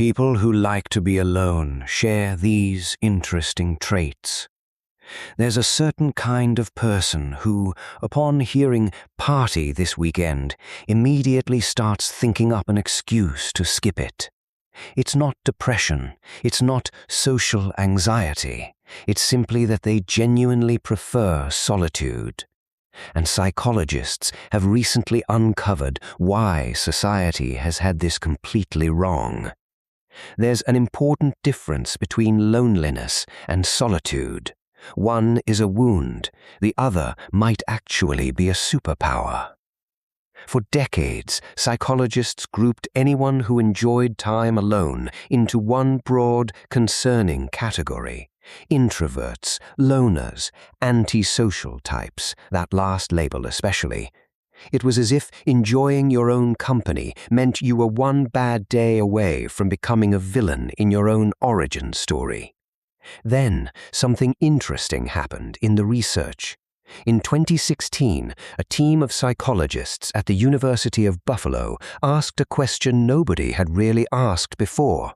People who like to be alone share these interesting traits. There's a certain kind of person who, upon hearing "party this weekend," immediately starts thinking up an excuse to skip it. It's not depression, it's not social anxiety, it's simply that they genuinely prefer solitude. And psychologists have recently uncovered why society has had this completely wrong. There's an important difference between loneliness and solitude. One is a wound, the other might actually be a superpower. For decades, psychologists grouped anyone who enjoyed time alone into one broad, concerning category: introverts, loners, antisocial types, that last label especially. It was as if enjoying your own company meant you were one bad day away from becoming a villain in your own origin story. Then, something interesting happened in the research. In 2016, a team of psychologists at the University of Buffalo asked a question nobody had really asked before.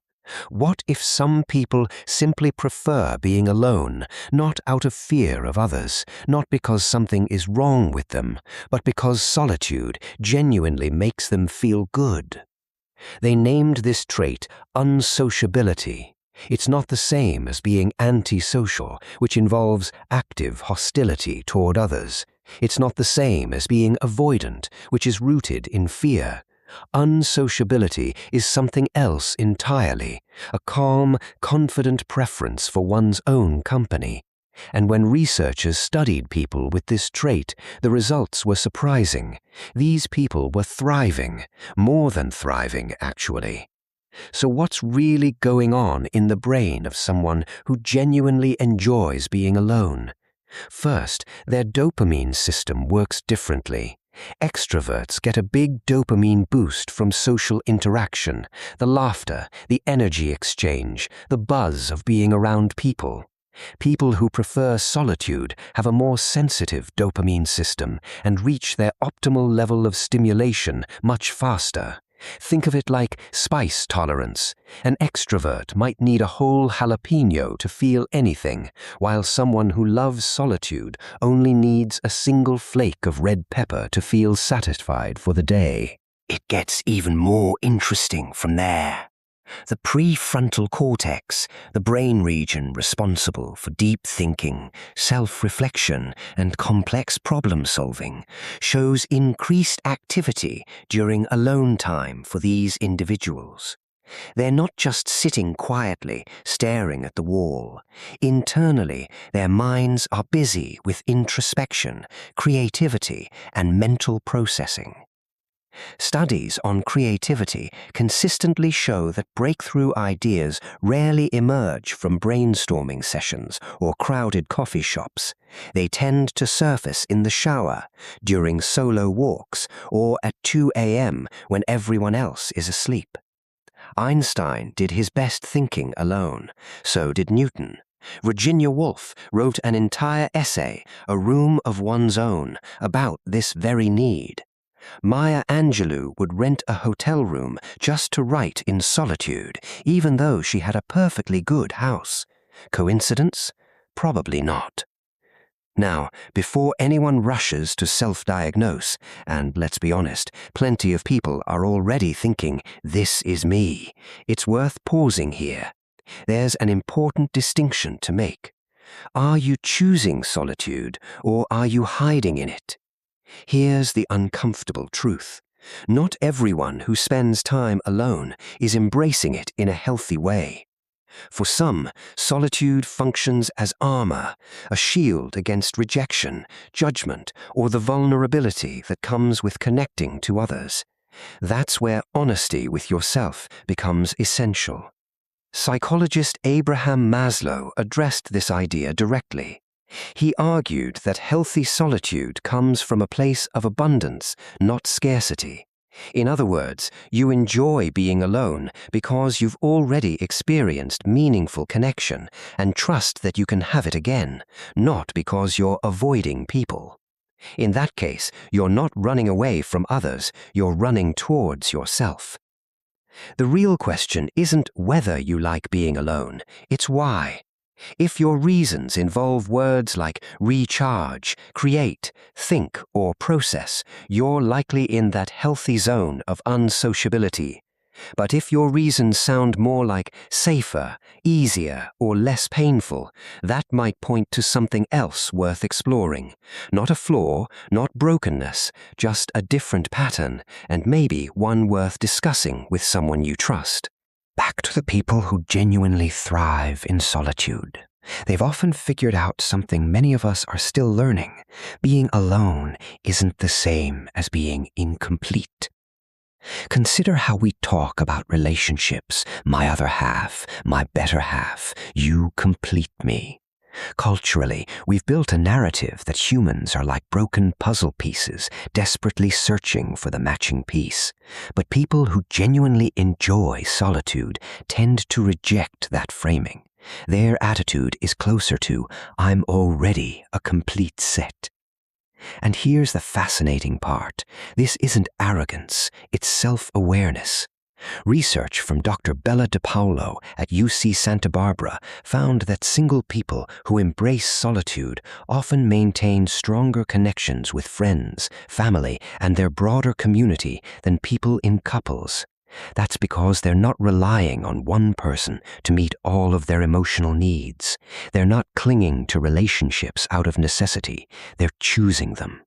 What if some people simply prefer being alone, not out of fear of others, not because something is wrong with them, but because solitude genuinely makes them feel good? They named this trait unsociability. It's not the same as being antisocial, which involves active hostility toward others. It's not the same as being avoidant, which is rooted in fear. Unsociability is something else entirely, a calm, confident preference for one's own company. And when researchers studied people with this trait, the results were surprising. These people were thriving, more than thriving, actually. So what's really going on in the brain of someone who genuinely enjoys being alone? First, their dopamine system works differently. Extroverts get a big dopamine boost from social interaction, the laughter, the energy exchange, the buzz of being around people. People who prefer solitude have a more sensitive dopamine system and reach their optimal level of stimulation much faster. Think of it like spice tolerance. An extrovert might need a whole jalapeno to feel anything, while someone who loves solitude only needs a single flake of red pepper to feel satisfied for the day. It gets even more interesting from there. The prefrontal cortex, the brain region responsible for deep thinking, self-reflection, and complex problem-solving, shows increased activity during alone time for these individuals. They're not just sitting quietly, staring at the wall. Internally, their minds are busy with introspection, creativity, and mental processing. Studies on creativity consistently show that breakthrough ideas rarely emerge from brainstorming sessions or crowded coffee shops. They tend to surface in the shower, during solo walks, or at 2 a.m. when everyone else is asleep. Einstein did his best thinking alone. So did Newton. Virginia Woolf wrote an entire essay, A Room of One's Own, about this very need. Maya Angelou would rent a hotel room just to write in solitude, even though she had a perfectly good house. Coincidence? Probably not. Now, before anyone rushes to self-diagnose, and let's be honest, plenty of people are already thinking, "This is me," it's worth pausing here. There's an important distinction to make. Are you choosing solitude, or are you hiding in it? Here's the uncomfortable truth. Not everyone who spends time alone is embracing it in a healthy way. For some, solitude functions as armor, a shield against rejection, judgment, or the vulnerability that comes with connecting to others. That's where honesty with yourself becomes essential. Psychologist Abraham Maslow addressed this idea directly. He argued that healthy solitude comes from a place of abundance, not scarcity. In other words, you enjoy being alone because you've already experienced meaningful connection and trust that you can have it again, not because you're avoiding people. In that case, you're not running away from others, you're running towards yourself. The real question isn't whether you like being alone, it's why. If your reasons involve words like recharge, create, think, or process, you're likely in that healthy zone of unsociability. But if your reasons sound more like safer, easier, or less painful, that might point to something else worth exploring. Not a flaw, not brokenness, just a different pattern, and maybe one worth discussing with someone you trust. Back to the people who genuinely thrive in solitude. They've often figured out something many of us are still learning. Being alone isn't the same as being incomplete. Consider how we talk about relationships, my other half, my better half, you complete me. Culturally, we've built a narrative that humans are like broken puzzle pieces, desperately searching for the matching piece. But people who genuinely enjoy solitude tend to reject that framing. Their attitude is closer to, I'm already a complete set. And here's the fascinating part. This isn't arrogance, it's self-awareness. Research from Dr. Bella DePaulo at UC Santa Barbara found that single people who embrace solitude often maintain stronger connections with friends, family, and their broader community than people in couples. That's because they're not relying on one person to meet all of their emotional needs. They're not clinging to relationships out of necessity. They're choosing them.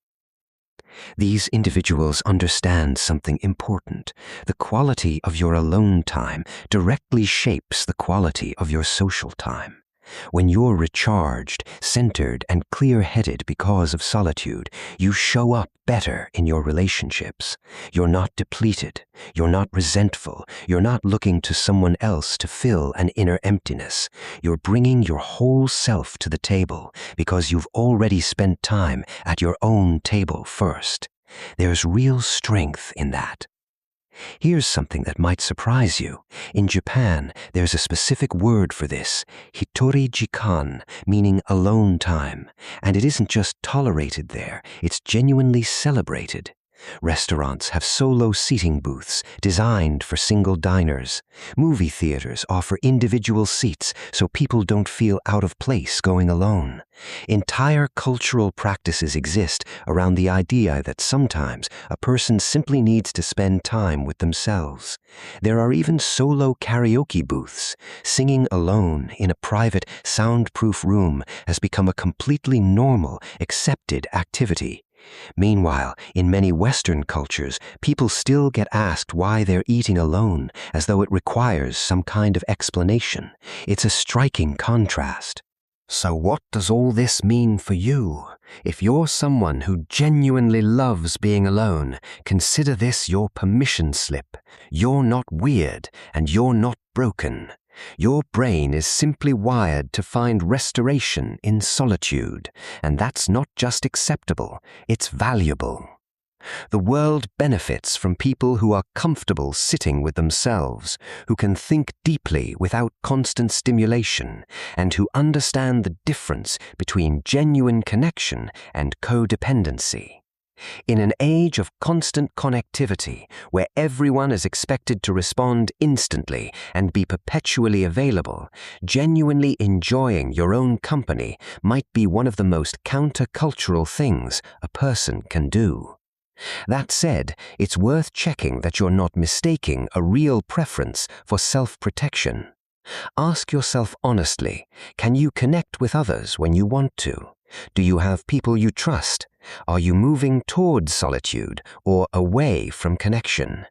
These individuals understand something important. The quality of your alone time directly shapes the quality of your social time. When you're recharged, centered, and clear-headed because of solitude, you show up better in your relationships. You're not depleted. You're not resentful. You're not looking to someone else to fill an inner emptiness. You're bringing your whole self to the table because you've already spent time at your own table first. There's real strength in that. Here's something that might surprise you. In Japan, there's a specific word for this, hitorisama, meaning alone time. And it isn't just tolerated there, it's genuinely celebrated. Restaurants have solo seating booths designed for single diners. Movie theaters offer individual seats so people don't feel out of place going alone. Entire cultural practices exist around the idea that sometimes a person simply needs to spend time with themselves. There are even solo karaoke booths. Singing alone in a private, soundproof room has become a completely normal, accepted activity. Meanwhile, in many Western cultures, people still get asked why they're eating alone, as though it requires some kind of explanation. It's a striking contrast. So what does all this mean for you? If you're someone who genuinely loves being alone, consider this your permission slip. You're not weird, and you're not broken. Your brain is simply wired to find restoration in solitude, and that's not just acceptable, it's valuable. The world benefits from people who are comfortable sitting with themselves, who can think deeply without constant stimulation, and who understand the difference between genuine connection and codependency. In an age of constant connectivity, where everyone is expected to respond instantly and be perpetually available, genuinely enjoying your own company might be one of the most countercultural things a person can do. That said, it's worth checking that you're not mistaking a real preference for self-protection. Ask yourself honestly, can you connect with others when you want to? Do you have people you trust? Are you moving toward solitude or away from connection?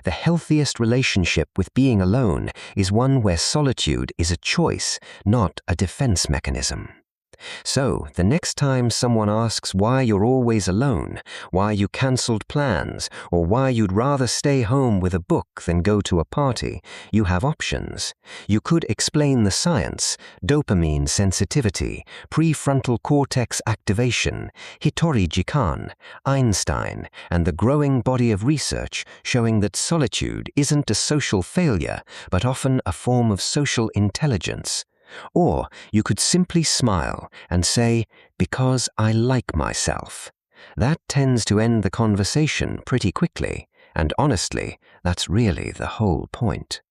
The healthiest relationship with being alone is one where solitude is a choice, not a defense mechanism. So, the next time someone asks why you're always alone, why you cancelled plans, or why you'd rather stay home with a book than go to a party, you have options. You could explain the science, dopamine sensitivity, prefrontal cortex activation, hitorisama, Einstein, and the growing body of research showing that solitude isn't a social failure, but often a form of social intelligence. Or you could simply smile and say, because I like myself. That tends to end the conversation pretty quickly, And honestly, that's really the whole point.